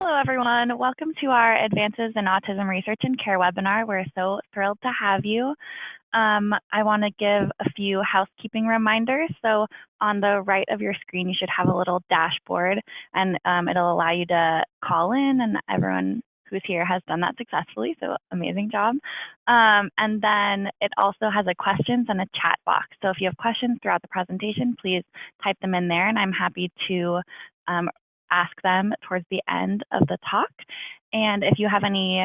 Hello, everyone. Welcome to our Advances in Autism Research and Care webinar. We're so thrilled to have you. I want to give a few housekeeping reminders. So on the right of your screen, you should have a little dashboard, and it'll allow you to call in, and everyone who's here has done that successfully, so amazing job. And then it also has a questions and a chat box. So if you have questions throughout the presentation, please type them in there, and I'm happy to ask them towards the end of the talk. And if you have any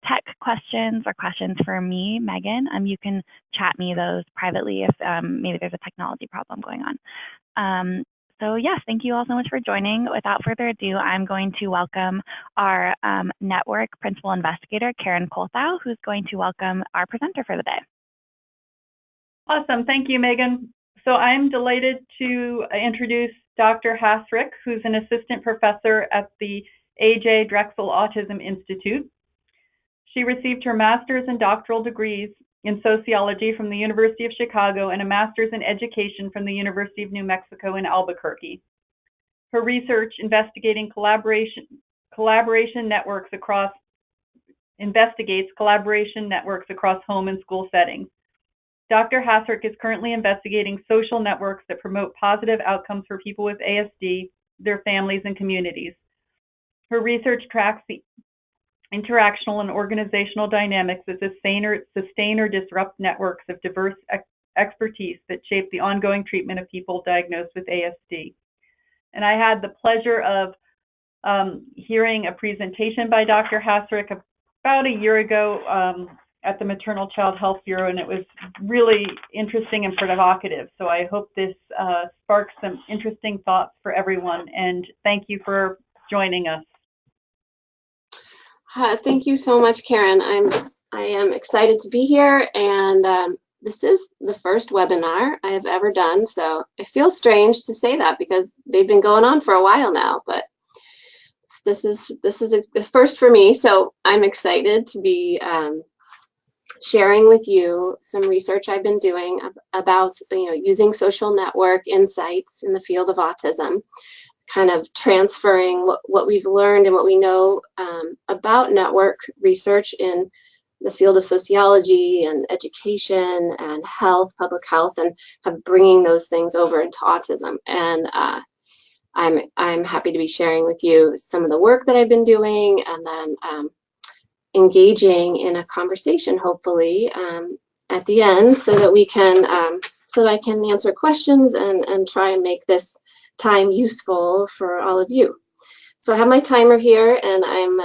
tech questions or questions for me, Megan, you can chat me those privately if maybe there's a technology problem going on. So yes, thank you all so much for joining. Without further ado, I'm going to welcome our network principal investigator, Karen Kolthow, who's going to welcome our presenter for the day. Awesome, thank you, Megan. So I'm delighted to introduce Dr. Hassrick, who's an assistant professor at the A.J. Drexel Autism Institute. She received her master's and doctoral degrees in sociology from the University of Chicago and a master's in education from the University of New Mexico in Albuquerque. Her research investigates collaboration networks across home and school settings. Dr. Hassrick is currently investigating social networks that promote positive outcomes for people with ASD, their families, and communities. Her research tracks the interactional and organizational dynamics that sustain or disrupt networks of diverse expertise that shape the ongoing treatment of people diagnosed with ASD. And I had the pleasure of hearing a presentation by Dr. Hassrick about a year ago at the Maternal Child Health Bureau, and it was really interesting and provocative. So I hope this sparks some interesting thoughts for everyone, and thank you for joining us. Thank you so much, Karen. I am excited to be here, and this is the first webinar I have ever done, so it feels strange to say that because they've been going on for a while now, but this is a first for me, so I'm excited to be sharing with you some research I've been doing about using social network insights in the field of autism, kind of transferring what we've learned and what we know about network research in the field of sociology and education and health, public health, and bringing those things over into autism. And I'm happy to be sharing with you some of the work that I've been doing, and then engaging in a conversation, hopefully, at the end, so that we can, so that I can answer questions and try and make this time useful for all of you. So I have my timer here, and I'm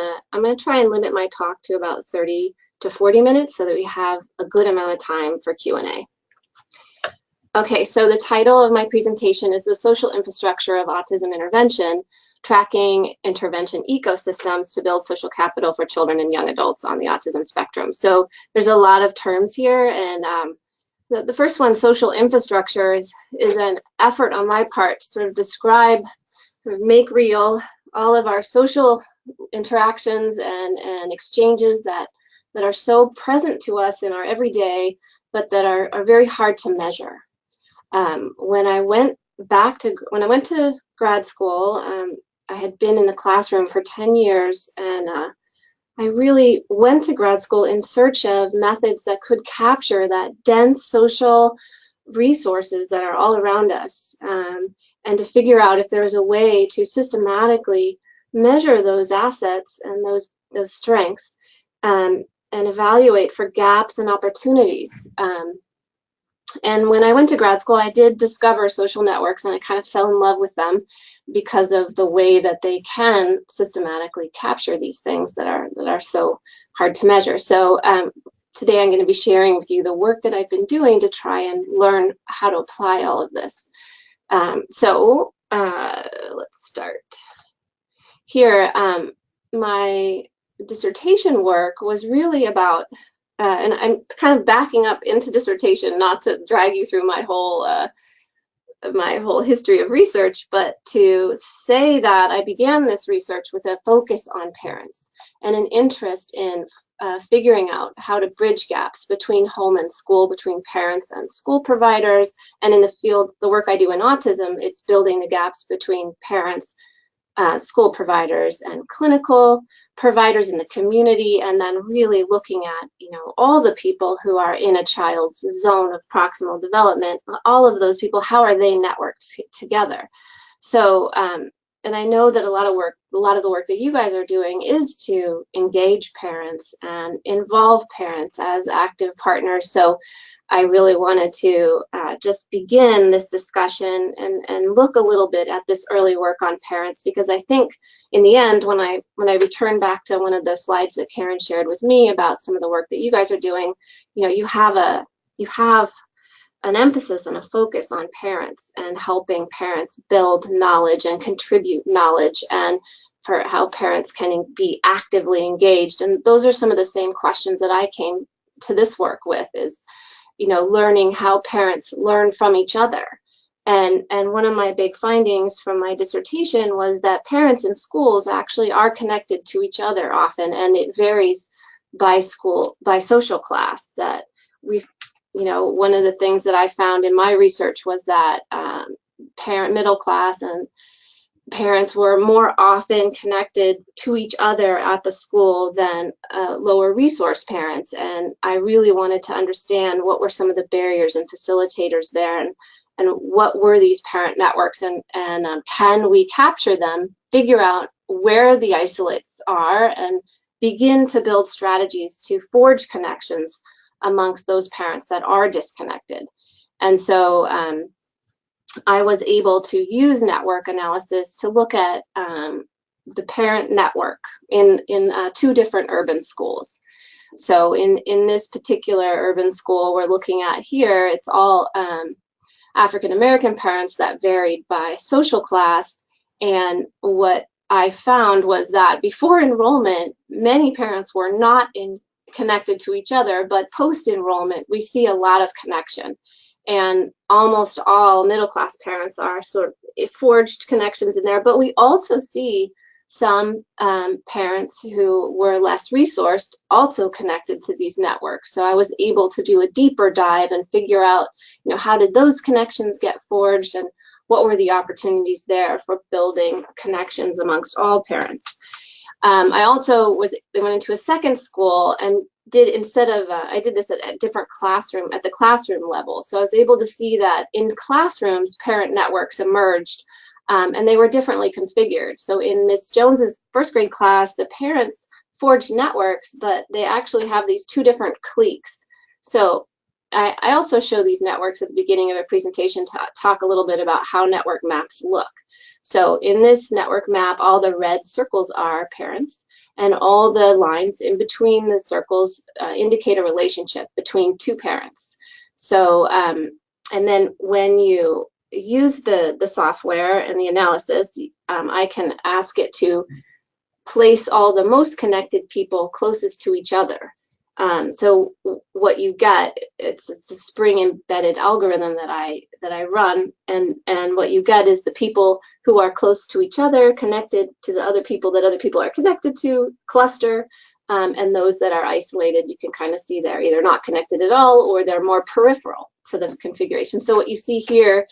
going to try and limit my talk to about 30 to 40 minutes so that we have a good amount of time for Q&A. Okay, so the title of my presentation is The Social Infrastructure of Autism Intervention, Tracking Intervention Ecosystems to Build Social Capital for Children and Young Adults on the Autism Spectrum. So there's a lot of terms here, and the first one, social infrastructure, is an effort on my part to sort of describe, make real all of our social interactions and exchanges that are so present to us in our everyday, but that are very hard to measure. When I went to grad school, I had been in the classroom for 10 years, and I really went to grad school in search of methods that could capture that dense social resources that are all around us, and to figure out if there was a way to systematically measure those assets and those strengths, and evaluate for gaps and opportunities. And when I went to grad school, I did discover social networks, and I kind of fell in love with them because of the way that they can systematically capture these things that are so hard to measure. So today I'm going to be sharing with you the work that I've been doing to try and learn how to apply all of this. So let's start. Here, my dissertation work was really about and I'm kind of backing up into dissertation, not to drag you through my whole history of research, but to say that I began this research with a focus on parents and an interest in figuring out how to bridge gaps between home and school, between parents and school providers, and in the field, the work I do in autism, it's building the gaps between parents school providers and clinical providers in the community, and then really looking at, all the people who are in a child's zone of proximal development, all of those people, how are they networked together? So, and I know that a lot of the work that you guys are doing is to engage parents and involve parents as active partners. So I really wanted to just begin this discussion and look a little bit at this early work on parents, because I think in the end, when I return back to one of the slides that Karen shared with me about some of the work that you guys are doing, you have an emphasis and a focus on parents and helping parents build knowledge and contribute knowledge, and for how parents can be actively engaged. And those are some of the same questions that I came to this work with, is learning how parents learn from each other. And one of my big findings from my dissertation was that parents in schools actually are connected to each other often, and it varies by school, by social class. That one of the things that I found in my research was that middle class and parents were more often connected to each other at the school than lower resource parents. And I really wanted to understand what were some of the barriers and facilitators there, and what were these parent networks, and can we capture them, figure out where the isolates are, and begin to build strategies to forge connections amongst those parents that are disconnected. And so I was able to use network analysis to look at the parent network in 2 different urban schools. So in this particular urban school we're looking at here, it's all African American parents that varied by social class. And what I found was that before enrollment, many parents were not connected to each other, but post-enrollment we see a lot of connection. And almost all middle-class parents are sort of forged connections in there, but we also see some parents who were less resourced also connected to these networks. So I was able to do a deeper dive and figure out, how did those connections get forged, and what were the opportunities there for building connections amongst all parents. I also went into a second school and I did this at a different classroom, at the classroom level. So I was able to see that in classrooms, parent networks emerged, and they were differently configured. So in Miss Jones's first grade class, the parents forged networks, but they actually have these 2 different cliques. So I also show these networks at the beginning of a presentation to talk a little bit about how network maps look. So in this network map, all the red circles are parents, and all the lines in between the circles indicate a relationship between 2 parents. So, and then when you use the software and the analysis, I can ask it to place all the most connected people closest to each other. So what you get, it's a Spring embedded algorithm that I run, and what you get is the people who are close to each other, connected to the other people that other people are connected to, cluster, and those that are isolated, you can kind of see they're either not connected at all or they're more peripheral to the configuration. So what you see here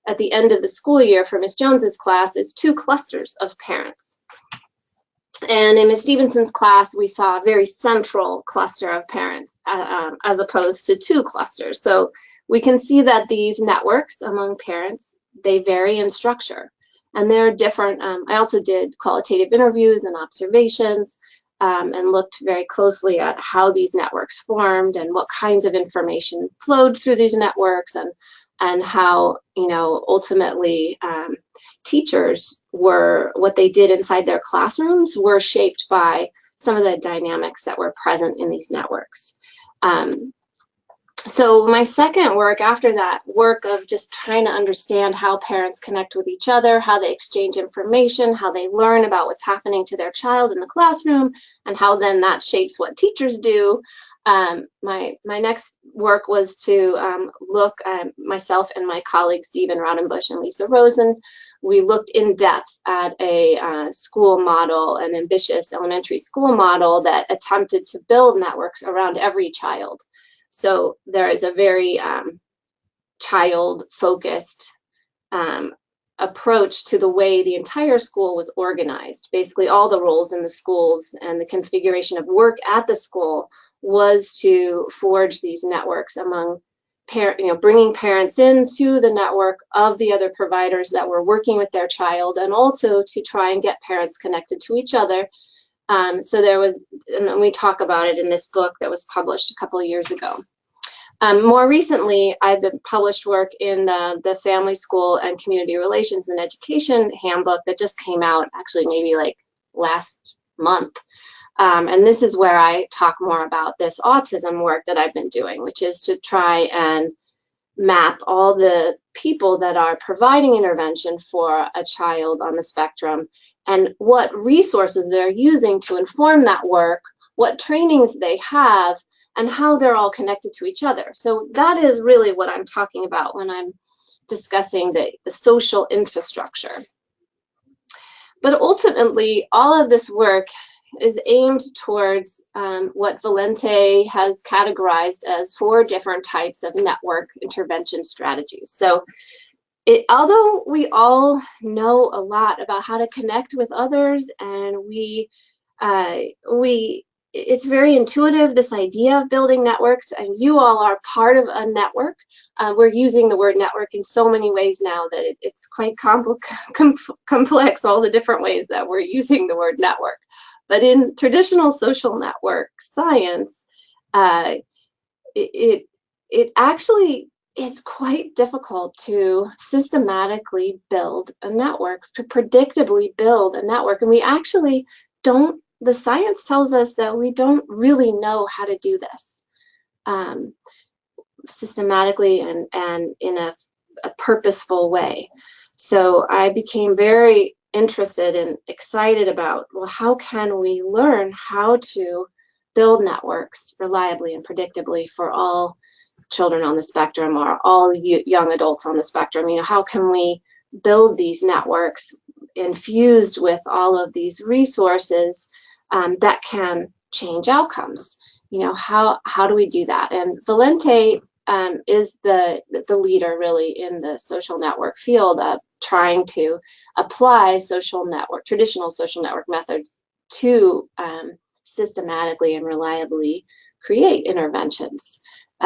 at the end of the school year for Miss Jones's class is 2 clusters of parents. And in Ms. Stevenson's class, we saw a very central cluster of parents as opposed to 2 clusters. So we can see that these networks among parents, they vary in structure. And they're different. I also did qualitative interviews and observations and looked very closely at how these networks formed and what kinds of information flowed through these networks, and how, ultimately teachers what they did inside their classrooms were shaped by some of the dynamics that were present in these networks. So my second work, after that work of just trying to understand how parents connect with each other, how they exchange information, how they learn about what's happening to their child in the classroom, and how then that shapes what teachers do, my next work was to look, myself and my colleagues Stephen Raudenbush and Lisa Rosen, we looked in depth at a school model, an ambitious elementary school model that attempted to build networks around every child. So there is a very child-focused approach to the way the entire school was organized. Basically, all the roles in the schools and the configuration of work at the school was to forge these networks among bringing parents into the network of the other providers that were working with their child, and also to try and get parents connected to each other. So there was, and we talk about it in this book that was published a couple of years ago. More recently, I've been published work in the Family, School, and Community Relations and Education Handbook that just came out actually maybe like last month. And this is where I talk more about this autism work that I've been doing, which is to try and map all the people that are providing intervention for a child on the spectrum and what resources they're using to inform that work, what trainings they have, and how they're all connected to each other. So that is really what I'm talking about when I'm discussing the social infrastructure. But ultimately, all of this work is aimed towards what Valente has categorized as 4 different types of network intervention strategies. So although we all know a lot about how to connect with others, and it's very intuitive, this idea of building networks, and you all are part of a network. We're using the word network in so many ways now that it's quite complex, all the different ways that we're using the word network. But in traditional social network science, it actually is quite difficult to systematically build a network, to predictably build a network. And we actually don't, the science tells us that we don't really know how to do this systematically and in a purposeful way. So I became very interested and excited about, well, how can we learn how to build networks reliably and predictably for all children on the spectrum, or all young adults on the spectrum? You know, how can we build these networks infused with all of these resources that can change outcomes? You know, how do we do that? And Valente is the leader really in the social network field of trying to apply traditional social network methods to systematically and reliably create interventions,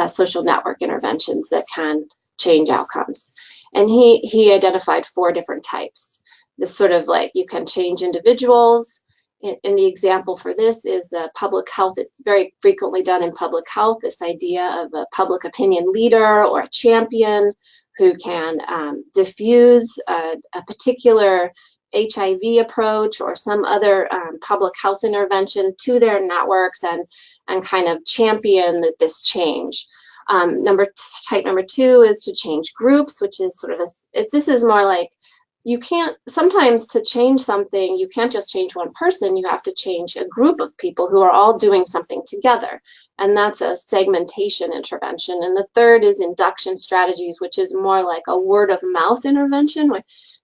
social network interventions that can change outcomes. And he identified 4 different types. This sort of like, you can change individuals. And the example for this is the public health. It's very frequently done in public health, this idea of a public opinion leader or a champion who can diffuse a particular HIV approach or some other public health intervention to their networks and kind of champion this change. Type number 2 is to change groups, which is sort of this is more like, you can't, sometimes to change something, you can't just change one person, you have to change a group of people who are all doing something together. And that's a segmentation intervention. And the third is induction strategies, which is more like a word of mouth intervention,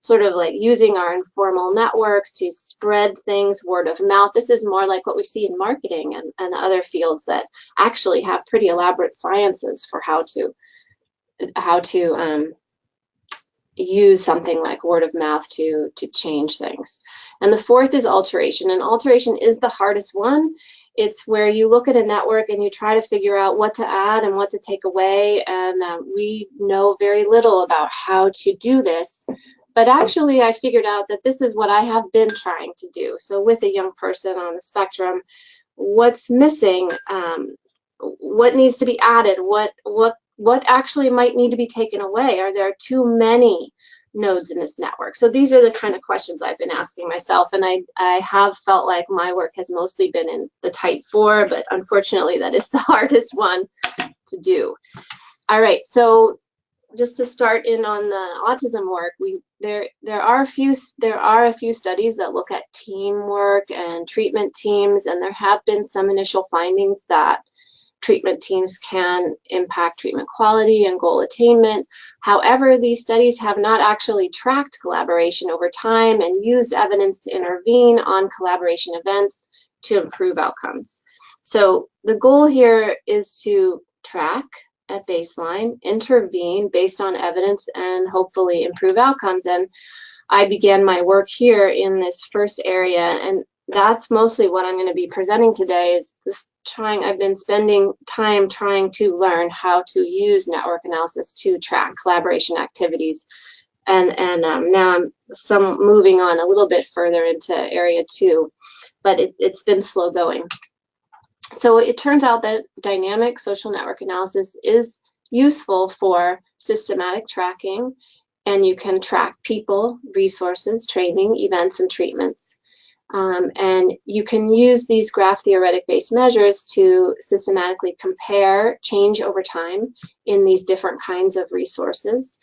sort of like using our informal networks to spread things word of mouth. This is more like what we see in marketing and other fields that actually have pretty elaborate sciences for how to use something like word of mouth to change things. And the fourth is alteration, and alteration is the hardest one. It's where you look at a network and you try to figure out what to add and what to take away, and we know very little about how to do this. But actually, I figured out that this is what I have been trying to do. So with a young person on the spectrum, what's missing, what needs to be added, what actually might need to be taken away? Are there too many nodes in this network? So these are the kind of questions I've been asking myself, and I have felt like my work has mostly been in the type 4, but unfortunately that is the hardest one to do. All right, so just to start in on the autism work, there are a few studies that look at teamwork and treatment teams, and there have been some initial findings that treatment teams can impact treatment quality and goal attainment. However, these studies have not actually tracked collaboration over time and used evidence to intervene on collaboration events to improve outcomes. So the goal here is to track at baseline, intervene based on evidence, and hopefully improve outcomes. And I began my work here in this first area, and that's mostly what I'm going to be presenting today. Is this I've been spending time trying to learn how to use network analysis to track collaboration activities, and now I'm moving on a little bit further into area 2, but it's been slow going. So it turns out that dynamic social network analysis is useful for systematic tracking, and you can track people, resources, training, events, and treatments. And you can use these graph theoretic-based measures to systematically compare change over time in these different kinds of resources.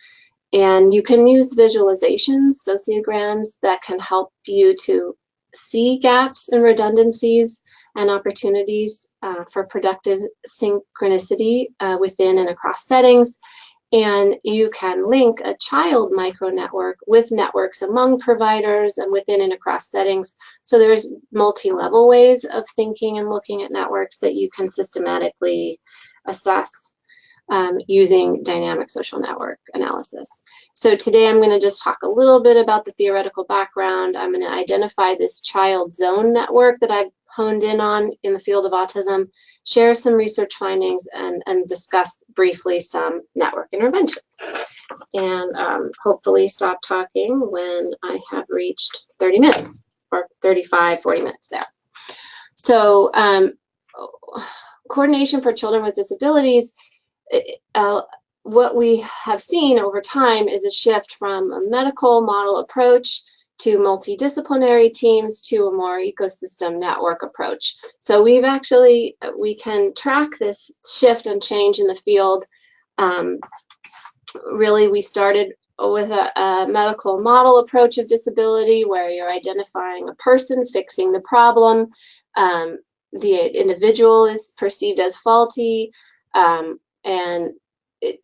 And you can use visualizations, sociograms, that can help you to see gaps and redundancies and opportunities for productive synchronicity within and across settings. And you can link a child micronetwork with networks among providers and within and across settings. So there's multi-level ways of thinking and looking at networks that you can systematically assess using dynamic social network analysis. So today I'm going to just talk a little bit about the theoretical background. I'm going to identify this child zone network that I've honed in on in the field of autism, share some research findings, and discuss briefly some network interventions. And hopefully stop talking when I have reached 30 minutes, or 35, 40 minutes there. So coordination for children with disabilities, what we have seen over time is a shift from a medical model approach to multidisciplinary teams to a more ecosystem network approach. So we can track this shift and change in the field. Really, we started with a medical model approach of disability, where you're identifying a person, fixing the problem. The individual is perceived as faulty, and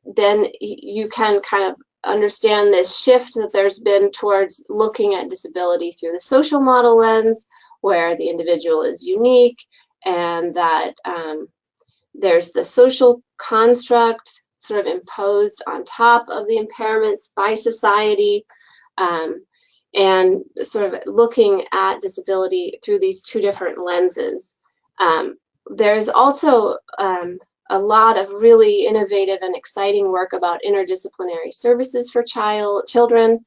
then you can kind of understand this shift that there's been towards looking at disability through the social model lens, where the individual is unique, and that there's the social construct sort of imposed on top of the impairments by society, and sort of looking at disability through these two different lenses. There's also a lot of really innovative and exciting work about interdisciplinary services for children,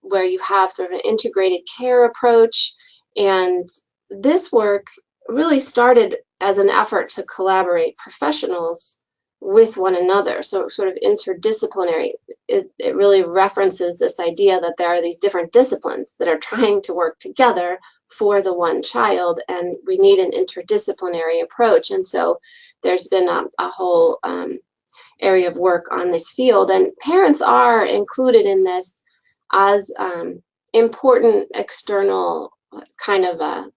where you have sort of an integrated care approach. And this work really started as an effort to collaborate professionals with one another, so sort of interdisciplinary. It really references this idea that there are these different disciplines that are trying to work together for the one child, and we need an interdisciplinary approach. And so there's been a whole area of work on this field, and parents are included in this as important external kind of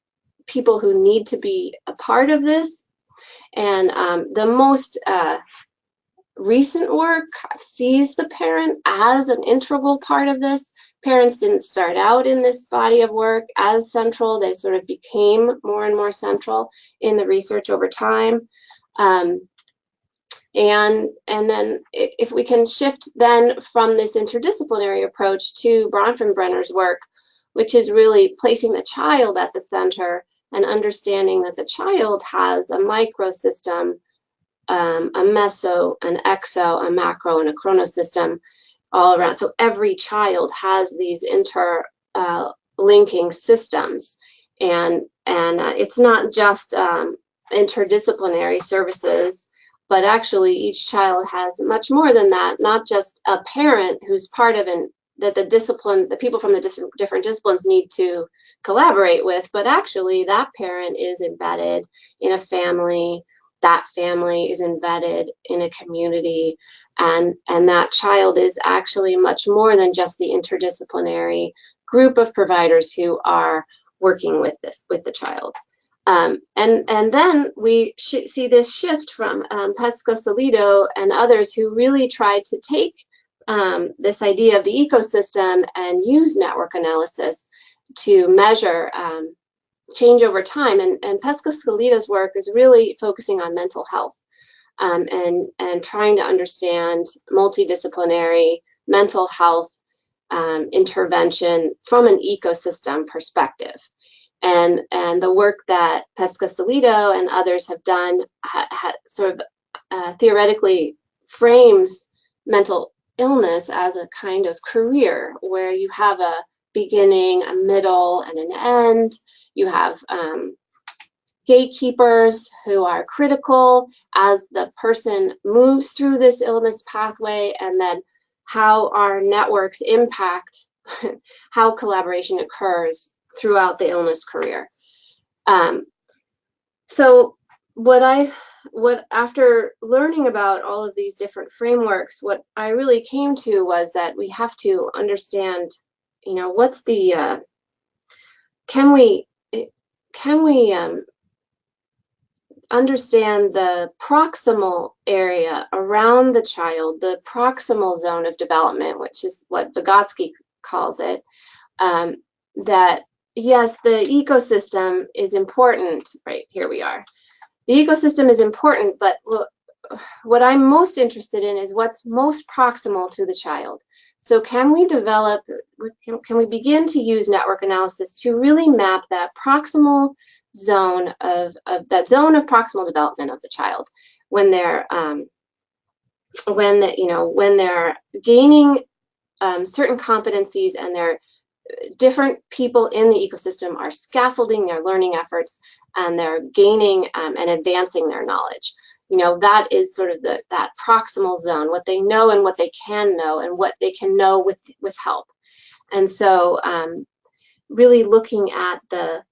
people who need to be a part of this. And the most recent work sees the parent as an integral part of this. Parents didn't start out in this body of work as central. They sort of became more and more central in the research over time. And then if we can shift then from this interdisciplinary approach to Bronfenbrenner's work, which is really placing the child at the center and understanding that the child has a microsystem, a meso, an exo, a macro, and a chronosystem all around. So every child has these interlinking systems, and it's not just interdisciplinary services, but actually each child has much more than that, not just a parent who's part of that the people from the different disciplines need to collaborate with, but actually that parent is embedded in a family, that family is embedded in a community, and that child is actually much more than just the interdisciplinary group of providers who are working with the child. And then we see this shift from Pesco-Salido and others who really tried to take this idea of the ecosystem and use network analysis to measure change over time. And Pesco-Salido's work is really focusing on mental health. and trying to understand multidisciplinary mental health intervention from an ecosystem perspective. And the work that Pesca Solido and others have done sort of theoretically frames mental illness as a kind of career where you have a beginning, a middle, and an end. You have gatekeepers who are critical as the person moves through this illness pathway, and then how our networks impact how collaboration occurs throughout the illness career. So after learning about all of these different frameworks, what I really came to was that we have to understand, what's the, can we understand the proximal area around the child, the proximal zone of development, which is what Vygotsky calls it, that yes, the ecosystem is important. Right, here we are. The ecosystem is important, but what I'm most interested in is what's most proximal to the child. So can we develop, can we begin to use network analysis to really map that proximal zone of that zone of proximal development of the child when they're when they're gaining certain competencies, and they're different people in the ecosystem are scaffolding their learning efforts, and they're gaining and advancing their knowledge. That is sort of that proximal zone, what they know and what they can know and what they can know with help. And so really looking at the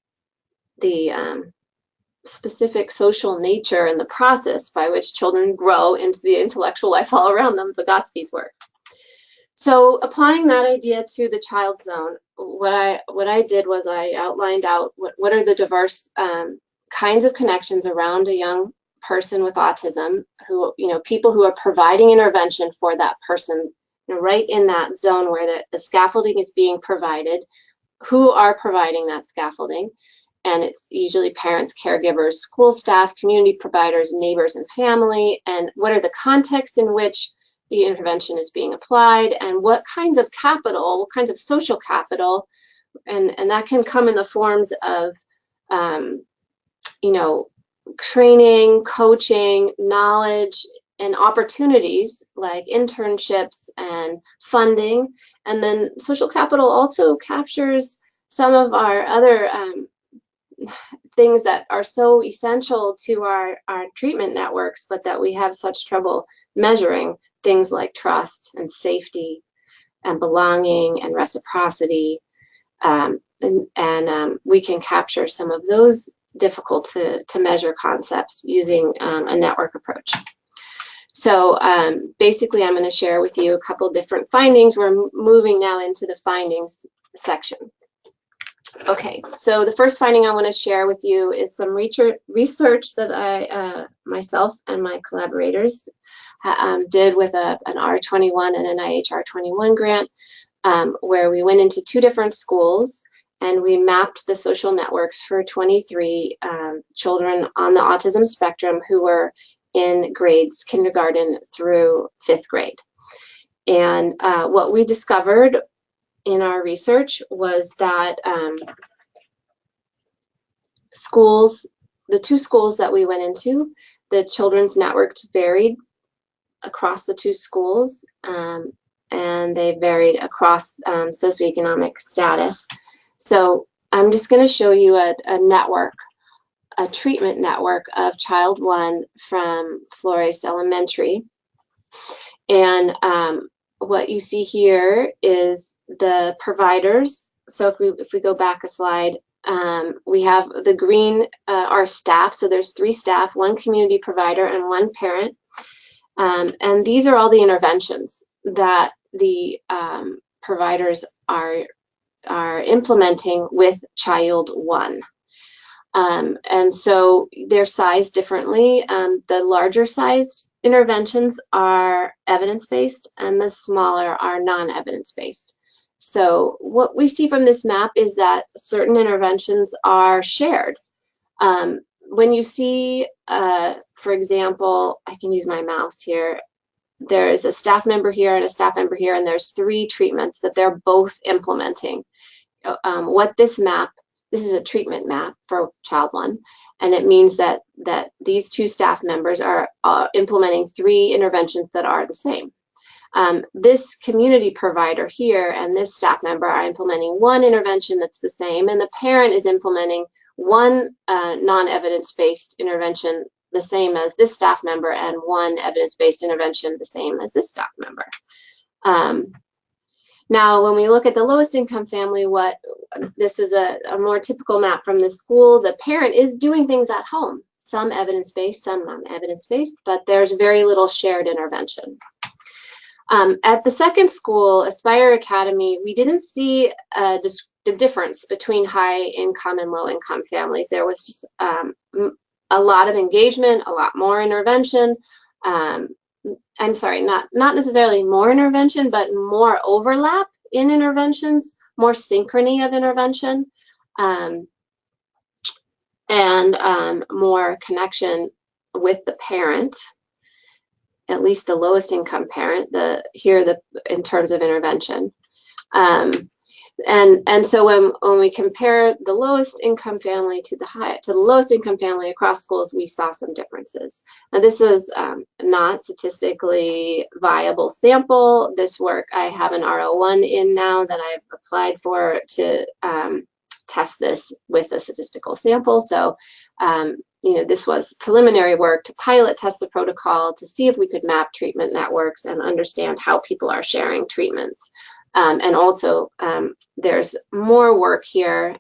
specific social nature and the process by which children grow into the intellectual life all around them, Vygotsky's work. So applying that idea to the child zone, what I did was I outlined out what are the diverse kinds of connections around a young person with autism, who, people who are providing intervention for that person, right in that zone where the scaffolding is being provided, who are providing that scaffolding. And it's usually parents, caregivers, school staff, community providers, neighbors, and family. And what are the contexts in which the intervention is being applied, and what kinds of capital, what kinds of social capital, and that can come in the forms of, training, coaching, knowledge, and opportunities like internships and funding. And then social capital also captures some of our other things that are so essential to our treatment networks, but that we have such trouble measuring, things like trust and safety and belonging and reciprocity. And we can capture some of those difficult to measure concepts using a network approach. So basically, I'm going to share with you a couple different findings. We're moving now into the findings section. Okay, so the first finding I want to share with you is some research that I myself and my collaborators did with an R21 and an IHR21 grant, where we went into 2 different schools and we mapped the social networks for 23 children on the autism spectrum who were in grades kindergarten through 5th grade. And what we discovered in our research was that the 2 schools that we went into, the children's network varied across the 2 schools, and they varied across socioeconomic status. So I'm just going to show you a network, a treatment network of Child 1 from Flores Elementary. And what you see here is the providers. So if we go back a slide, we have the green, our staff. So there's 3 staff, 1 community provider and 1 parent. And these are all the interventions that the providers are implementing with Child 1. And so they're sized differently. The larger sized interventions are evidence-based and the smaller are non-evidence-based. So what we see from this map is that certain interventions are shared. when you see, for example, I can use my mouse here. There is a staff member here and a staff member here, and there's 3 treatments that they're both implementing. What this is a treatment map for child 1, and it means that these 2 staff members are implementing 3 interventions that are the same. This community provider here and this staff member are implementing 1 intervention that's the same, and the parent is implementing 1 non-evidence-based intervention the same as this staff member, and 1 evidence-based intervention the same as this staff member. Now, when we look at the lowest income family, this is a more typical map from the school. The parent is doing things at home, some evidence-based, some non-evidence-based, but there's very little shared intervention. At the second school, Aspire Academy, we didn't see the difference between high income and low income families. There was just a lot of engagement, a lot more intervention. I'm sorry, not necessarily more intervention, but more overlap in interventions, more synchrony of intervention, and more connection with the parent, at least the lowest income parent, in terms of intervention. And so when we compare the lowest income family to the lowest income family across schools, we saw some differences. Now, this was not statistically viable sample. This work, I have an R01 in now that I've applied for to test this with a statistical sample. So, this was preliminary work to pilot test the protocol to see if we could map treatment networks and understand how people are sharing treatments. And also, there's more work here.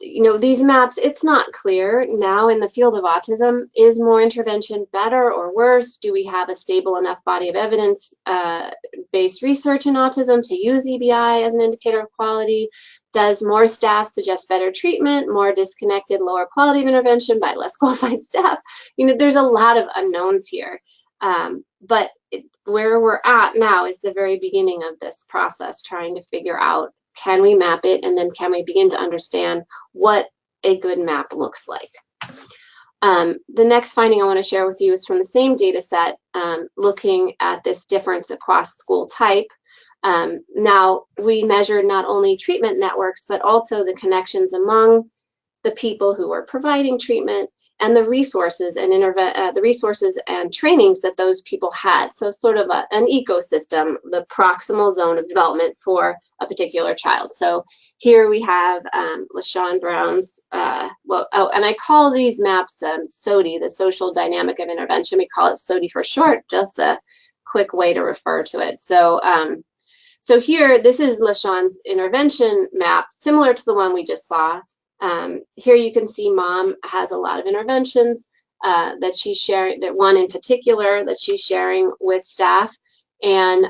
These maps, it's not clear now in the field of autism. Is more intervention better or worse? Do we have a stable enough body of evidence-based research in autism to use EBI as an indicator of quality? Does more staff suggest better treatment, more disconnected, lower quality of intervention by less qualified staff? There's a lot of unknowns here. But where we're at now is the very beginning of this process, trying to figure out, can we map it, and then can we begin to understand what a good map looks like. The next finding I want to share with you is from the same data set, looking at this difference across school type. Now, we measured not only treatment networks, but also the connections among the people who were providing treatment and the resources and trainings that those people had. So sort of an ecosystem, the proximal zone of development for a particular child. So here we have LaShawn Brown's, and I call these maps SODI, the Social Dynamic of Intervention. We call it SODI for short, just a quick way to refer to it. So, so here, this is LaShawn's intervention map, similar to the one we just saw. Here you can see mom has a lot of interventions that she's sharing, that one in particular that she's sharing with staff. And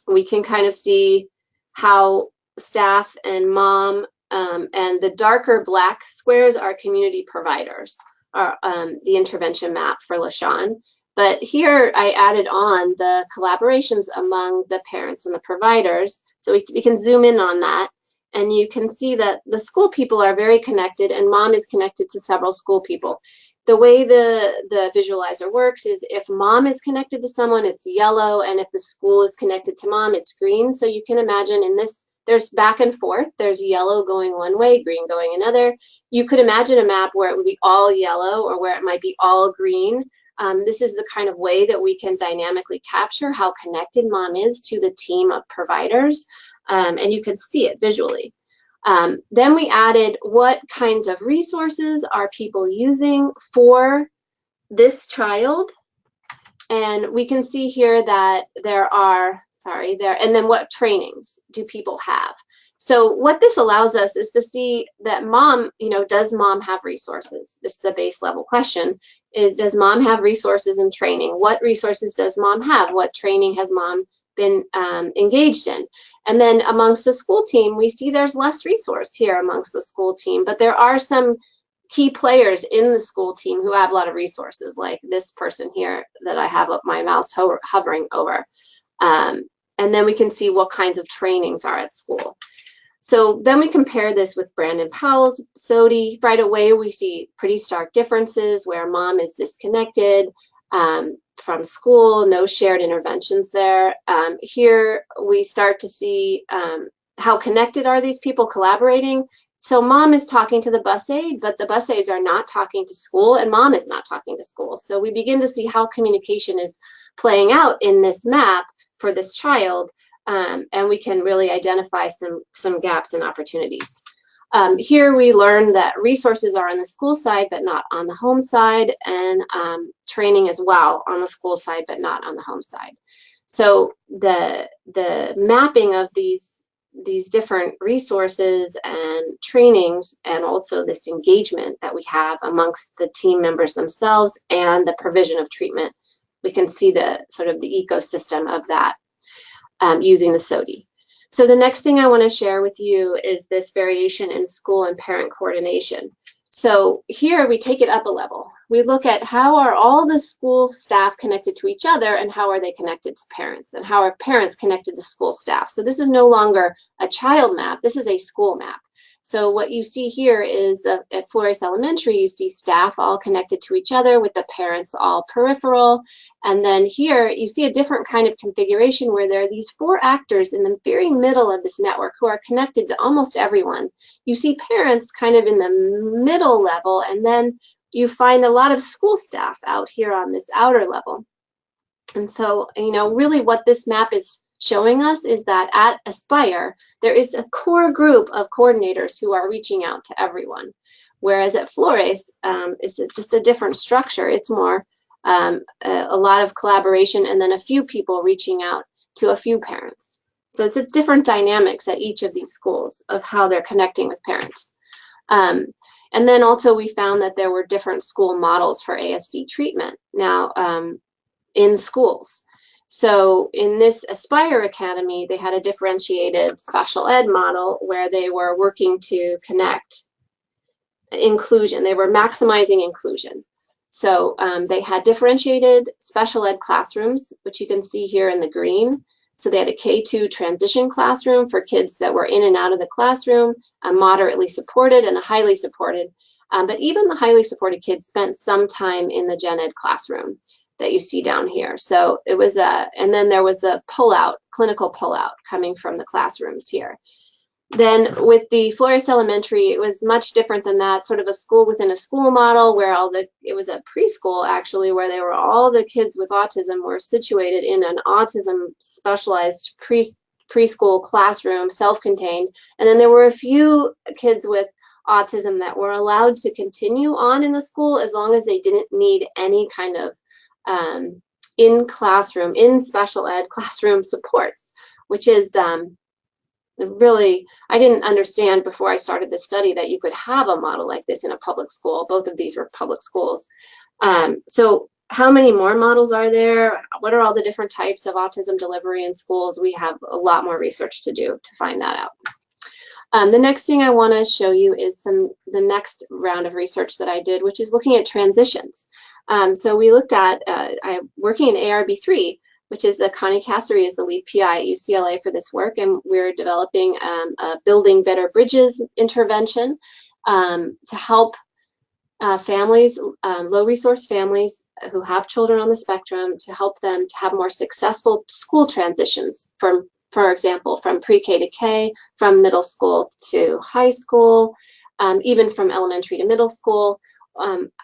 we can kind of see how staff and mom, and the darker black squares are community providers, are the intervention map for LaShawn. But here I added on the collaborations among the parents and the providers. So we can zoom in on that. And you can see that the school people are very connected, and mom is connected to several school people. The way the visualizer works is if mom is connected to someone, it's yellow, and if the school is connected to mom, it's green. So you can imagine in this, there's back and forth. There's yellow going one way, green going another. You could imagine a map where it would be all yellow or where it might be all green. This is the kind of way that we can dynamically capture how connected mom is to the team of providers. And you can see it visually. Then we added what kinds of resources are people using for this child. And we can see here that there are, and then what trainings do people have? So what this allows us is to see that mom, does mom have resources? This is a base level question. Does mom have resources and training? What resources does mom have? What training has mom been engaged in? And then amongst the school team, we see there's less resource here amongst the school team, but there are some key players in the school team who have a lot of resources, like this person here that I have up my mouse hovering over. And then we can see what kinds of trainings are at school. So then we compare this with Brandon Powell's SOTI. Right away, we see pretty stark differences where mom is disconnected from school, no shared interventions there. Here we start to see how connected are these people collaborating. So mom is talking to the bus aide, but the bus aides are not talking to school, and mom is not talking to school. So we begin to see how communication is playing out in this map for this child. And we can really identify some gaps and opportunities. Here we learn that resources are on the school side, but not on the home side, and training as well on the school side, but not on the home side. So the mapping of these different resources and trainings, and also this engagement that we have amongst the team members themselves and the provision of treatment, we can see the sort of the ecosystem of that. Using the SOTI. So the next thing I want to share with you is this variation in school and parent coordination. So here we take it up a level. We look at how are all the school staff connected to each other, and how are they connected to parents, and how are parents connected to school staff. So this is no longer a child map, this is a school map. So what you see here is at Flores Elementary, you see staff all connected to each other with the parents all peripheral. And then here you see a different kind of configuration where there are these 4 actors in the very middle of this network who are connected to almost everyone. You see parents kind of in the middle level, and then you find a lot of school staff out here on this outer level. And so, you know, really what this map is showing us is that at Aspire, there is a core group of coordinators who are reaching out to everyone. Whereas at Flores, it's just a different structure. It's more a lot of collaboration, and then a few people reaching out to a few parents. So it's a different dynamics at each of these schools of how they're connecting with parents. And then also we found that there were different school models for ASD treatment now in schools. So in this Aspire Academy, they had a differentiated special ed model where they were working to connect inclusion. They were maximizing inclusion. So they had differentiated special ed classrooms, which you can see here in the green. So they had a K2 transition classroom for kids that were in and out of the classroom, moderately supported and a highly supported. But even the highly supported kids spent some time in the gen ed classroom that you see down here. So it was and then there was a pullout, clinical pullout coming from the classrooms here. Then with the Flores Elementary, it was much different than that, sort of a school within a school model where it was a preschool actually, where all the kids with autism were situated in an autism specialized preschool classroom, self-contained. And then there were a few kids with autism that were allowed to continue on in the school as long as they didn't need any kind of in special ed classroom supports, which is really, I didn't understand before I started this study that you could have a model like this in a public school. Both of these were public schools. So how many more models are there? What are all the different types of autism delivery in schools? We have a lot more research to do to find that out. The next thing I want to show you is the next round of research that I did, which is looking at transitions. So we looked at, I'm working in ARB3, which is Connie Cassery is the lead PI at UCLA for this work, and we're developing a Building Better Bridges intervention to help families, low resource families who have children on the spectrum, to help them to have more successful school transitions from, for example, from pre-K to K, from middle school to high school, even from elementary to middle school.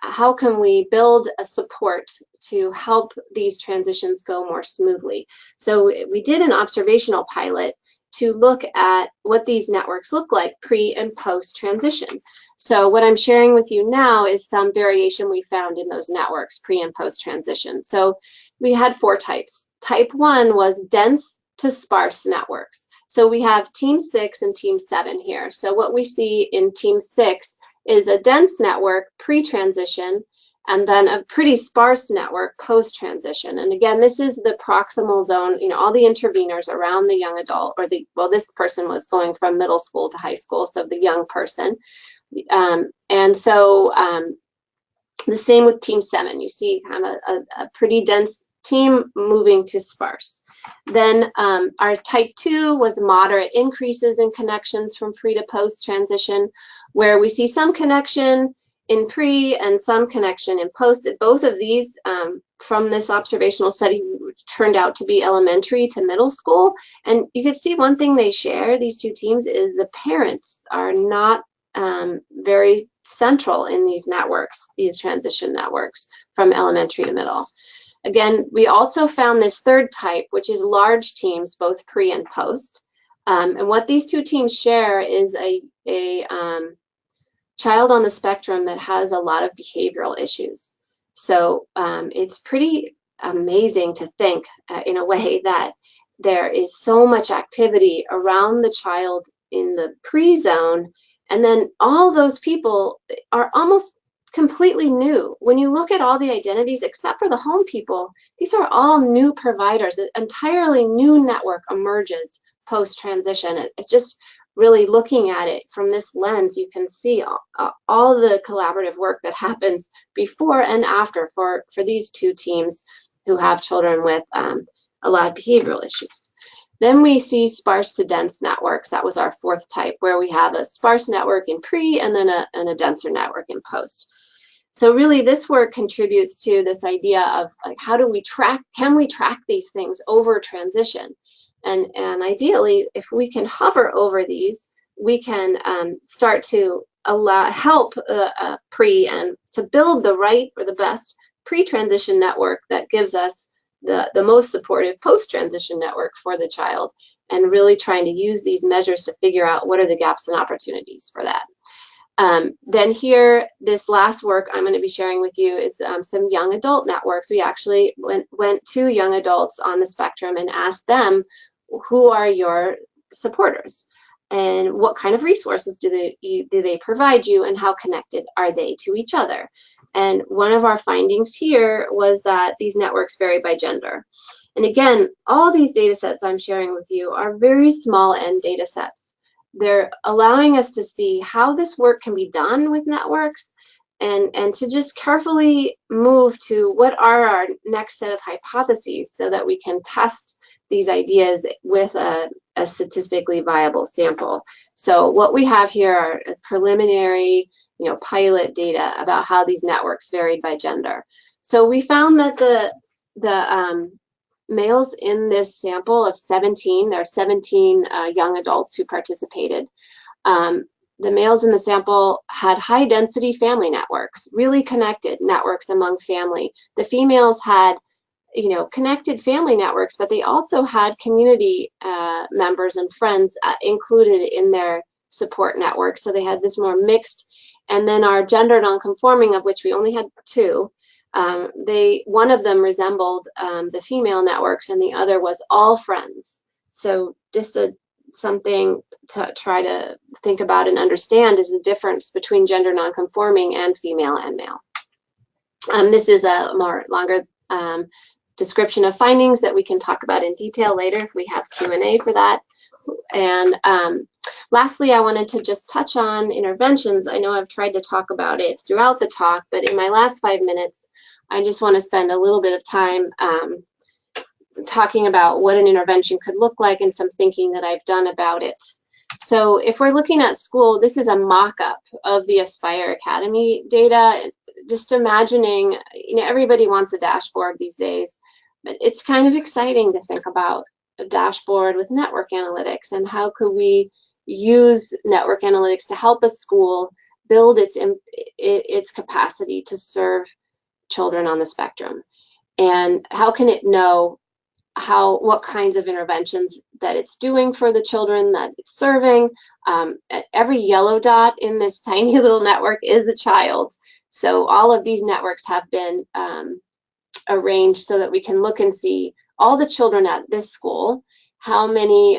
How can we build a support to help these transitions go more smoothly? So we did an observational pilot to look at what these networks look like pre and post transition. So what I'm sharing with you now is some variation we found in those networks pre and post transition. So we had 4 types. Type 1 was dense to sparse networks. So we have team 6 and team 7 here. So what we see in team 6 is a dense network pre-transition, and then a pretty sparse network post-transition. And again, this is the proximal zone, you know, all the interveners around the young adult, or well, this person was going from middle school to high school, so the young person. And so the same with team 7. You see kind of a pretty dense team moving to sparse. Then our type 2 was moderate increases in connections from pre to post transition, where we see some connection in pre and some connection in post. Both of these from this observational study turned out to be elementary to middle school. And you can see one thing they share, these two teams, is the parents are not very central in these networks, these transition networks from elementary to middle. Again, we also found this third type, which is large teams, both pre and post. And what these two teams share is a child on the spectrum that has a lot of behavioral issues. So it's pretty amazing to think in a way that there is so much activity around the child in the pre-zone, and then all those people are almost completely new. When you look at all the identities, except for the home people, these are all new providers. An entirely new network emerges post-transition. It's just really looking at it from this lens, you can see all the collaborative work that happens before and after for these two teams who have children with a lot of behavioral issues. Then we see sparse to dense networks. That was our fourth type, where we have a sparse network in pre and then a denser network in post. So really this work contributes to this idea of like, how do we track, can we track these things over transition? And ideally, if we can hover over these, we can start to help pre and to build the right or the best pre-transition network that gives us the most supportive post-transition network for the child, and really trying to use these measures to figure out what are the gaps and opportunities for that. Then here, this last work I'm going to be sharing with you is some young adult networks. We actually went to young adults on the spectrum and asked them, who are your supporters and what kind of resources do they provide you, and how connected are they to each other? And one of our findings here was that these networks vary by gender. And again, all these data sets I'm sharing with you are very small end data sets. They're allowing us to see how this work can be done with networks, and to just carefully move to what are our next set of hypotheses so that we can test these ideas with a statistically viable sample. So what we have here are preliminary, pilot data about how these networks varied by gender. So we found that the males in this sample of 17, there are 17 young adults who participated. The males in the sample had high density family networks, really connected networks among family. The females had connected family networks, but they also had community members and friends included in their support network. So they had this more mixed. And then our gender nonconforming, of which we only had 2, one of them resembled the female networks, and the other was all friends. So just something to try to think about and understand is the difference between gender nonconforming and female and male. This is a longer description of findings that we can talk about in detail later if we have Q&A for that. And lastly, I wanted to just touch on interventions. I know I've tried to talk about it throughout the talk, but in my last 5 minutes, I just want to spend a little bit of time talking about what an intervention could look like and some thinking that I've done about it. So if we're looking at school, this is a mock-up of the Aspire Academy data. Just imagining, everybody wants a dashboard these days, but it's kind of exciting to think about a dashboard with network analytics, and how could we use network analytics to help a school build its capacity to serve children on the spectrum, and how can it know what kinds of interventions that it's doing for the children that it's serving. Every yellow dot in this tiny little network is a child. So all of these networks have been arranged so that we can look and see all the children at this school, how many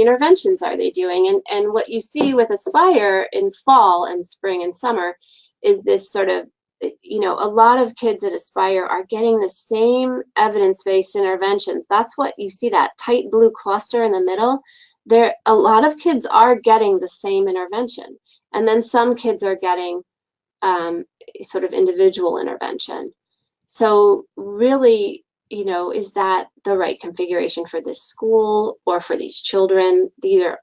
interventions are they doing, and what you see with Aspire in fall and spring and summer is this sort of, a lot of kids at Aspire are getting the same evidence-based interventions. That's what you see, that tight blue cluster in the middle. A lot of kids are getting the same intervention, and then some kids are getting sort of individual intervention. So really, is that the right configuration for this school or for these children? These are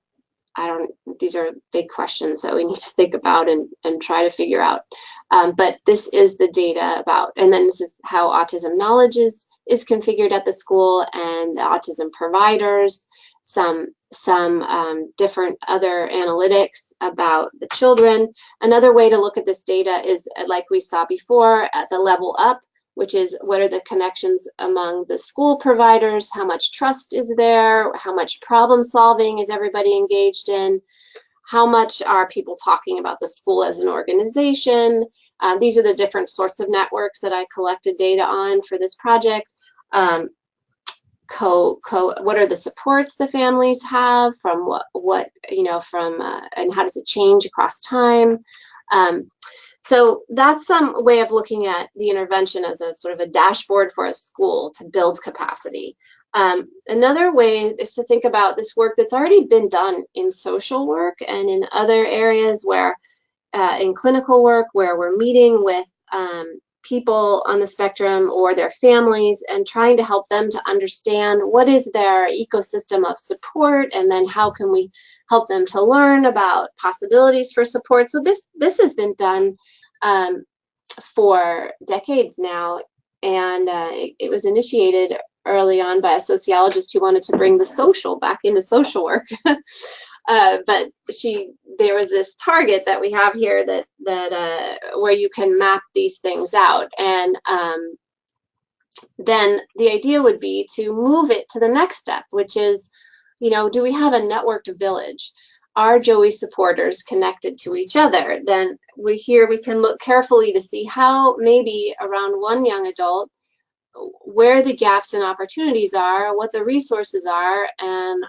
big questions that we need to think about and try to figure out. But this is the data about, and then this is how autism knowledge is configured at the school, and the autism providers, some different other analytics about the children. Another way to look at this data is, like we saw before, at the level up, which is what are the connections among the school providers, how much trust is there, how much problem solving is everybody engaged in, how much are people talking about the school as an organization. These are the different sorts of networks that I collected data on for this project. What are the supports the families have from and how does it change across time? So that's some way of looking at the intervention as a sort of a dashboard for a school to build capacity. Another way is to think about this work that's already been done in social work and in other areas where, in clinical work, where we're meeting with people on the spectrum or their families and trying to help them to understand what is their ecosystem of support, and then how can we help them to learn about possibilities for support. So this has been done for decades now, and it was initiated early on by a sociologist who wanted to bring the social back into social work. But there was this target that we have here that where you can map these things out, and then the idea would be to move it to the next step, which is, do we have a networked village? Are Joey supporters connected to each other? Then we can look carefully to see how maybe around one young adult, where the gaps and opportunities are, what the resources are, and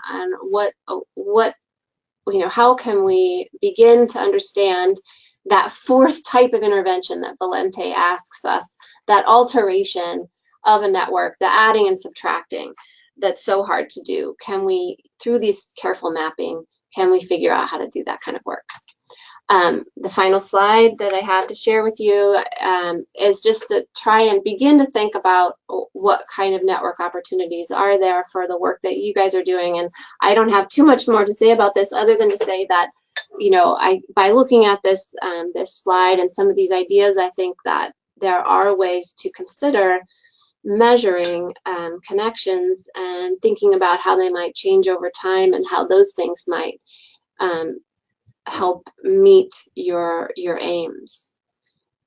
how can we begin to understand that fourth type of intervention that Valente asks us, that alteration of a network, the adding and subtracting that's so hard to do. Can we, through this careful mapping, can we figure out how to do that kind of work? The final slide that I have to share with you is just to try and begin to think about what kind of network opportunities are there for the work that you guys are doing. And I don't have too much more to say about this other than to say that, by looking at this slide and some of these ideas, I think that there are ways to consider measuring connections and thinking about how they might change over time and how those things might help meet your aims.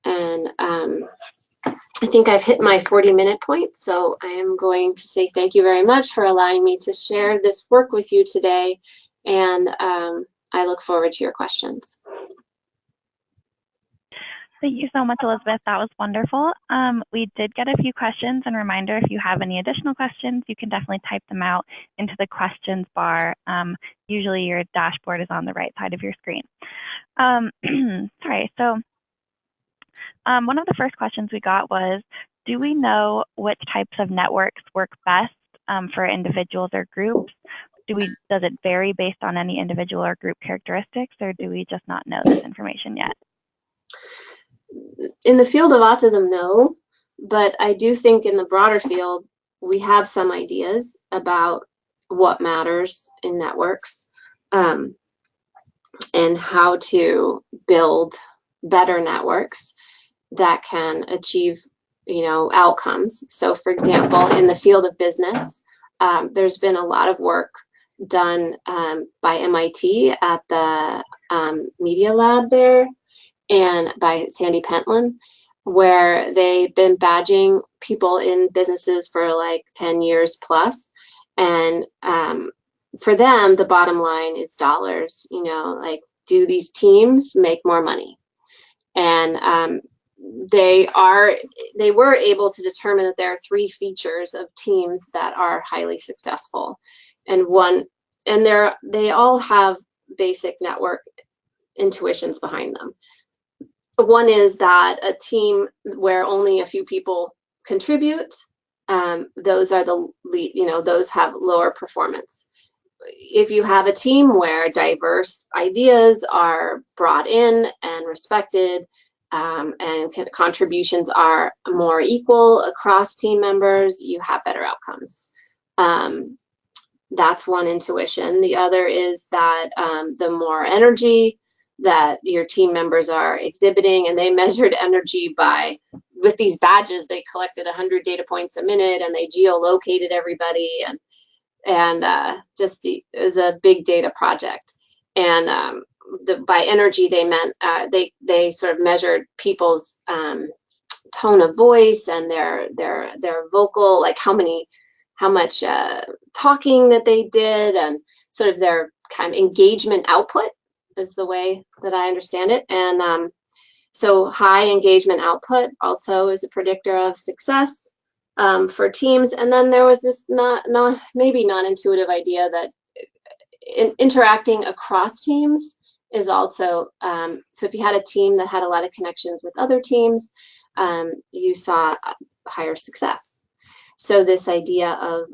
And I think I've hit my 40-minute point, so I am going to say thank you very much for allowing me to share this work with you today, and I look forward to your questions. Thank you so much, Elizabeth. That was wonderful. We did get a few questions, and reminder, if you have any additional questions, you can definitely type them out into the questions bar. Usually your dashboard is on the right side of your screen. Sorry, so one of the first questions we got was, do we know which types of networks work best for individuals or groups? Does it vary based on any individual or group characteristics, or do we just not know this information yet? In the field of autism, no, but I do think in the broader field, we have some ideas about what matters in networks and how to build better networks that can achieve, outcomes. So, for example, in the field of business, there's been a lot of work done by MIT at the Media Lab there, and by Sandy Pentland, where they've been badging people in businesses for like 10 years plus. And for them, the bottom line is dollars, like, do these teams make more money? And they were able to determine that there are 3 features of teams that are highly successful. And they all have basic network intuitions behind them. One is that a team where only a few people contribute, those are those have lower performance. If you have a team where diverse ideas are brought in and respected, and contributions are more equal across team members, you have better outcomes. That's one intuition. The other is that the more energy that your team members are exhibiting, and they measured energy with these badges, they collected 100 data points a minute, and they geolocated everybody, and just it was a big data project. And by energy, they meant they sort of measured people's tone of voice and their vocal, like how much talking that they did, and sort of their kind of engagement output is the way that I understand it. And so high engagement output also is a predictor of success for teams. And then there was this maybe non-intuitive idea that interacting across teams is also, so if you had a team that had a lot of connections with other teams, you saw higher success. So this idea of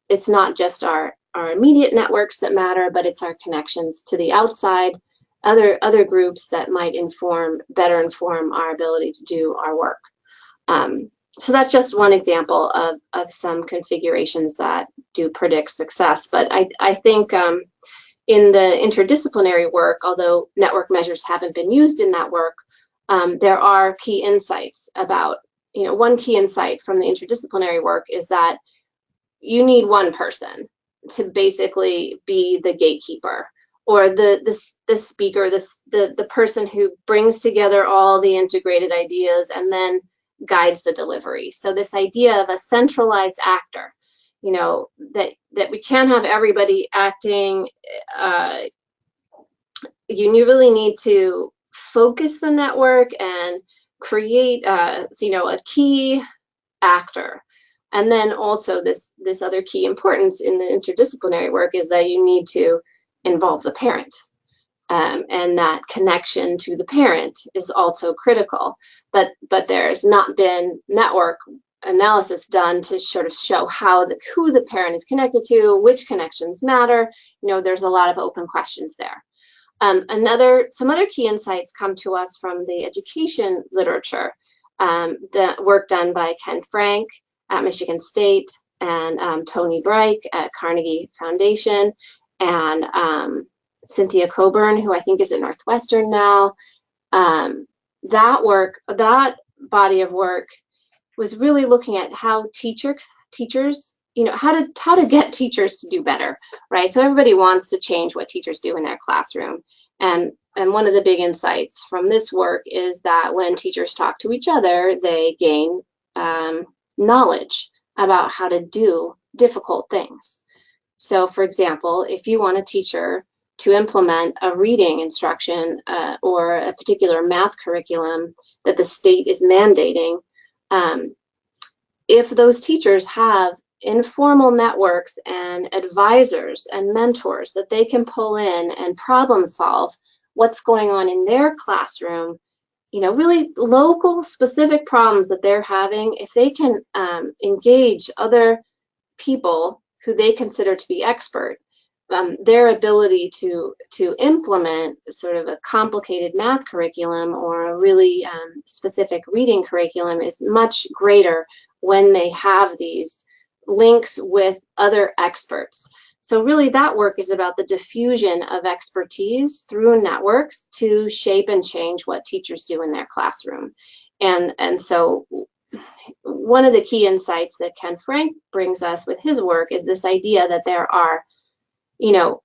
it's not just our immediate networks that matter, but it's our connections to the outside, other groups that might better inform our ability to do our work. So that's just one example of some configurations that do predict success. But I think in the interdisciplinary work, although network measures haven't been used in that work, there are key insights about, one key insight from the interdisciplinary work is that you need one person to basically be the gatekeeper, or the speaker, the person who brings together all the integrated ideas and then guides the delivery. So this idea of a centralized actor, that we can't have everybody acting, you really need to focus the network and create a key actor. And then also this other key importance in the interdisciplinary work is that you need to involve the parent. And that connection to the parent is also critical. But there's not been network analysis done to sort of show who the parent is connected to, which connections matter. There's a lot of open questions there. Some other key insights come to us from the education literature, work done by Ken Frank at Michigan State and Tony Breik at Carnegie Foundation, and Cynthia Coburn, who I think is at Northwestern now. That body of work was really looking at how teachers, how to get teachers to do better, right? So everybody wants to change what teachers do in their classroom. And one of the big insights from this work is that when teachers talk to each other, they gain knowledge about how to do difficult things. So for example, if you want a teacher to implement a reading instruction or a particular math curriculum that the state is mandating, if those teachers have informal networks and advisors and mentors that they can pull in and problem solve what's going on in their classroom, really local specific problems that they're having, if they can engage other people who they consider to be expert, their ability to implement sort of a complicated math curriculum or a really specific reading curriculum is much greater when they have these links with other experts. So really that work is about the diffusion of expertise through networks to shape and change what teachers do in their classroom. And so one of the key insights that Ken Frank brings us with his work is this idea that there are,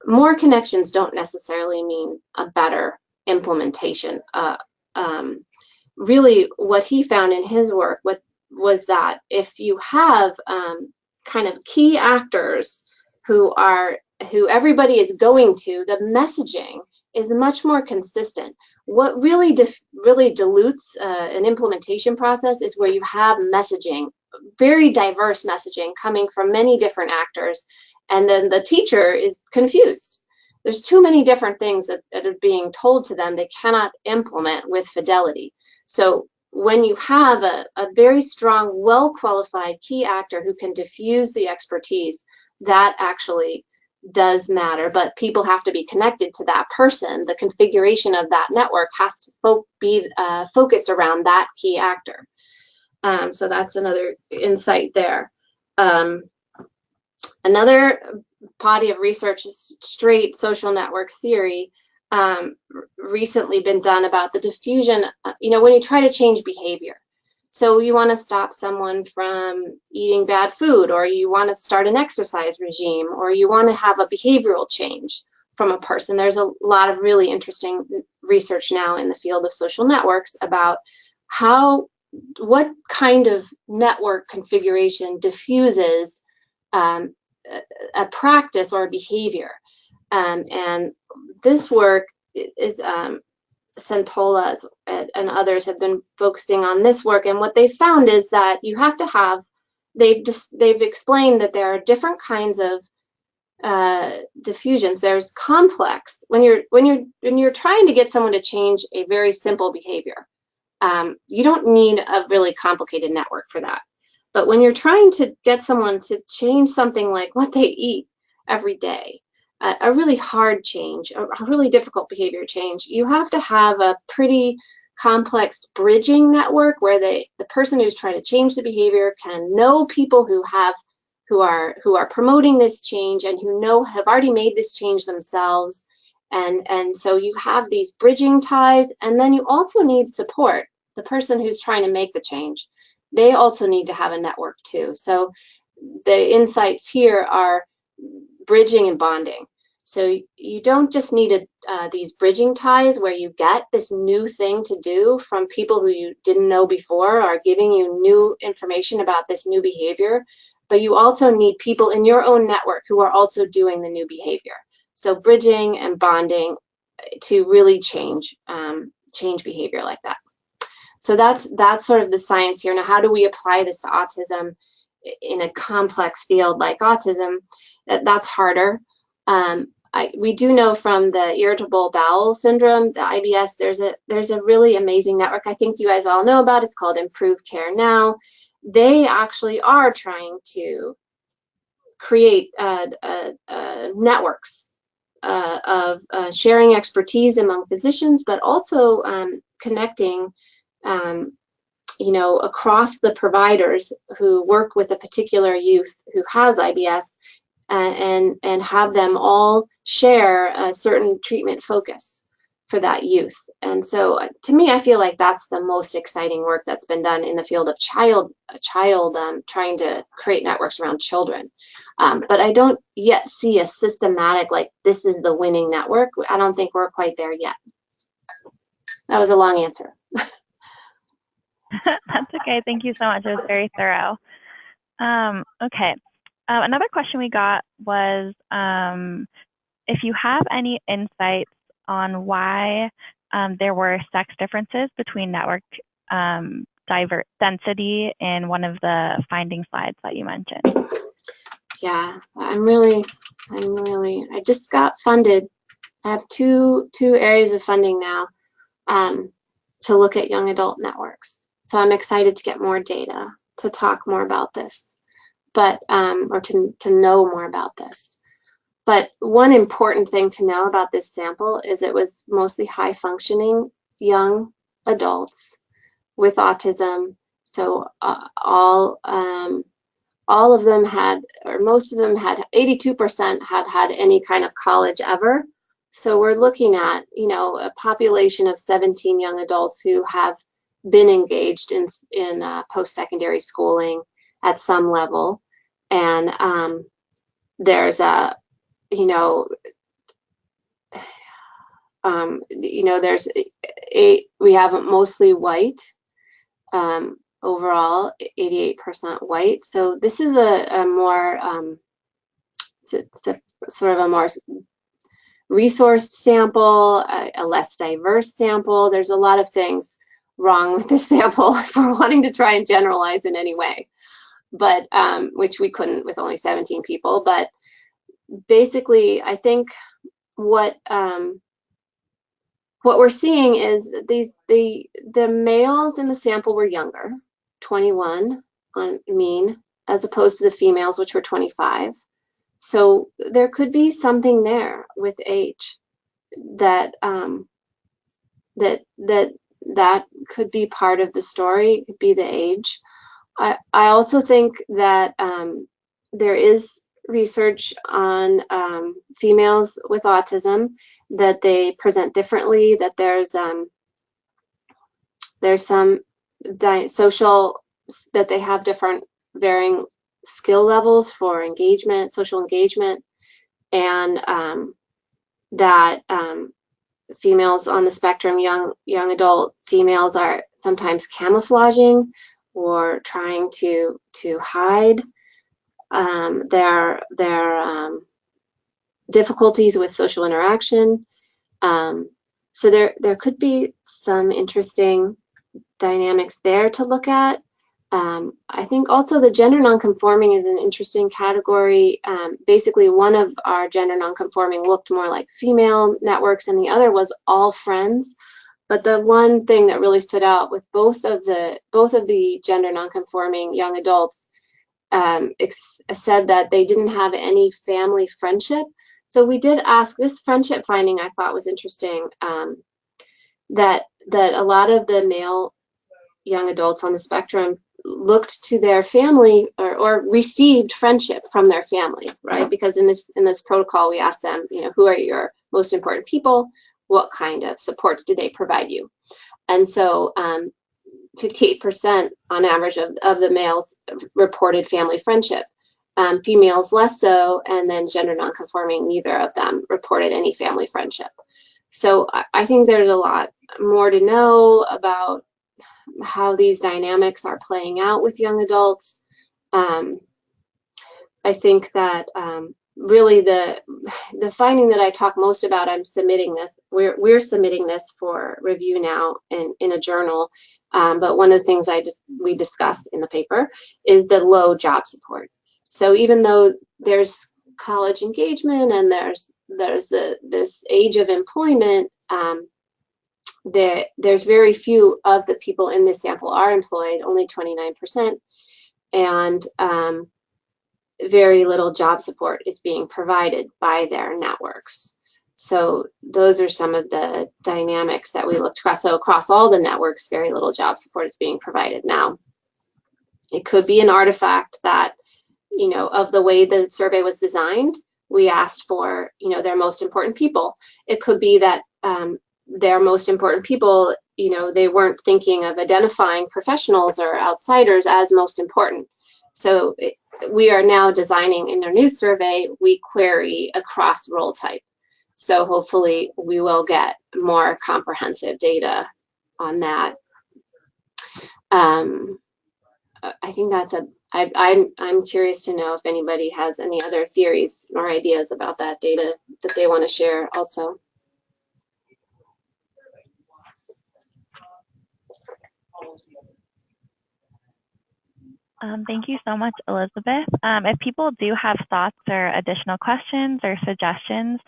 more connections don't necessarily mean a better implementation. Really what he found in his work was that if you have kind of key actors who everybody is going to, the messaging is much more consistent. What really dilutes an implementation process is where you have messaging, very diverse messaging coming from many different actors, and then the teacher is confused. There's too many different things that are being told to them they cannot implement with fidelity. So when you have a very strong, well-qualified key actor who can diffuse the expertise, that actually does matter, but people have to be connected to that person. The configuration of that network has to be focused around that key actor. So that's another insight there. Another body of research is straight social network theory, recently been done about the diffusion, when you try to change behavior. So you want to stop someone from eating bad food, or you want to start an exercise regime, or you want to have a behavioral change from a person. There's a lot of really interesting research now in the field of social networks about what kind of network configuration diffuses a practice or a behavior. And this work is Santola and others have been focusing on this work, and what they found is that you have to have, they've explained that there are different kinds of diffusions. There's complex, when you're trying to get someone to change a very simple behavior, you don't need a really complicated network for that. But when you're trying to get someone to change something like what they eat every day, a really hard change, a really difficult behavior change, you have to have a pretty complex bridging network where the person who's trying to change the behavior can know people who are promoting this change and who have already made this change themselves. And so you have these bridging ties, and then you also need support. The person who's trying to make the change, they also need to have a network too. So the insights here are bridging and bonding. So you don't just need these bridging ties where you get this new thing to do from people who you didn't know before are giving you new information about this new behavior, but you also need people in your own network who are also doing the new behavior. So bridging and bonding to really change behavior like that. So that's sort of the science here. Now, how do we apply this to autism in a complex field like autism? That's harder. We do know from the irritable bowel syndrome, the IBS, there's a really amazing network I think you guys all know about. It's called Improve Care Now. They actually are trying to create networks of sharing expertise among physicians, but also connecting across the providers who work with a particular youth who has IBS, and have them all share a certain treatment focus for that youth. And so to me, I feel like that's the most exciting work that's been done in the field of child trying to create networks around children. But I don't yet see a systematic, like, this is the winning network. I don't think we're quite there yet. That was a long answer. That's okay. Thank you so much. It was very thorough. Okay. Another question we got was if you have any insights on why there were sex differences between network density in one of the finding slides that you mentioned. Yeah, I just got funded. I have two areas of funding now to look at young adult networks. So I'm excited to get more data to talk more about this, but or to know more about this. But one important thing to know about this sample is it was mostly high functioning young adults with autism. So all of them had, or most of them had, 82% had any kind of college ever. So we're looking at, a population of 17 young adults who have been engaged in post-secondary schooling at some level. And there's we have mostly white, overall 88% white. So this is a more it's a sort of a more resourced sample, a less diverse sample. There's a lot of things wrong with this sample if we're wanting to try and generalize in any way, but which we couldn't with only 17 people. But basically, I think what we're seeing is the males in the sample were younger, 21 on mean, as opposed to the females, which were 25. So there could be something there with age that that could be part of the story. It could be the age. I also think that there is research on females with autism, that they present differently, that there's some social, that they have different varying skill levels for engagement, social engagement, and that females on the spectrum, young adult females, are sometimes camouflaging or trying to hide their difficulties with social interaction. So there could be some interesting dynamics there to look at. I think also the gender nonconforming is an interesting category. Basically, one of our gender nonconforming looked more like female networks, and the other was all friends. But the one thing that really stood out with both of the gender nonconforming young adults said that they didn't have any family friendship. So we did ask, this friendship finding I thought was interesting, that a lot of the male young adults on the spectrum looked to their family or received friendship from their family, right? Because in this protocol, we asked them, who are your most important people? What kind of support do they provide you? And so 58% on average of the males reported family friendship. Females less so, and then gender nonconforming, neither of them reported any family friendship. So I think there's a lot more to know about how these dynamics are playing out with young adults. I think that really the finding that I talk most about, I'm submitting this, we're submitting this for review now in a journal, but one of the things we discuss in the paper is the low job support. So even though there's college engagement and there's this age of employment, there's very few of the people in this sample are employed, only 29%, and very little job support is being provided by their networks. So those are some of the dynamics that we looked across. So across all the networks, very little job support is being provided. Now, it could be an artifact that, of the way the survey was designed. We asked for, their most important people. It could be that their most important people, they weren't thinking of identifying professionals or outsiders as most important. So we are now designing in our new survey, we query across role type. So hopefully we will get more comprehensive data on that. I think that's I'm curious to know if anybody has any other theories or ideas about that data that they want to share also. Thank you so much, Elizabeth. If people do have thoughts or additional questions or suggestions,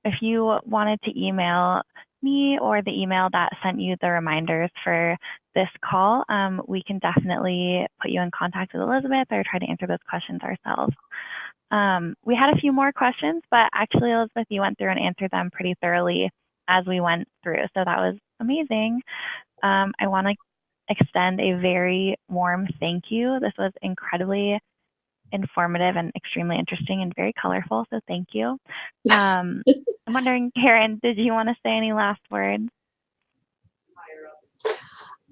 if you wanted to email me or the email that sent you the reminders for this call, we can definitely put you in contact with Elizabeth or try to answer those questions ourselves. We had a few more questions, but actually, Elizabeth, you went through and answered them pretty thoroughly as we went through, so that was amazing. I want to extend a very warm thank you. This was incredibly informative and extremely interesting and very colorful, so thank you. I'm wondering, Karen, did you want to say any last words?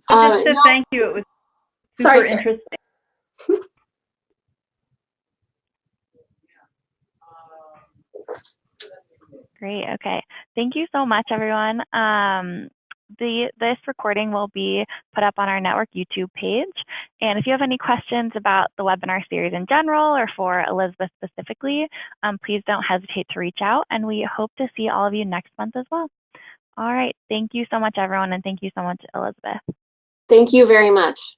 Just to thank you. It was super interesting. Great. Okay. Thank you so much, everyone. This recording will be put up on our network YouTube page. And if you have any questions about the webinar series in general or for Elizabeth specifically, please don't hesitate to reach out. And we hope to see all of you next month as well. All right. Thank you so much, everyone. And thank you so much, Elizabeth. Thank you very much.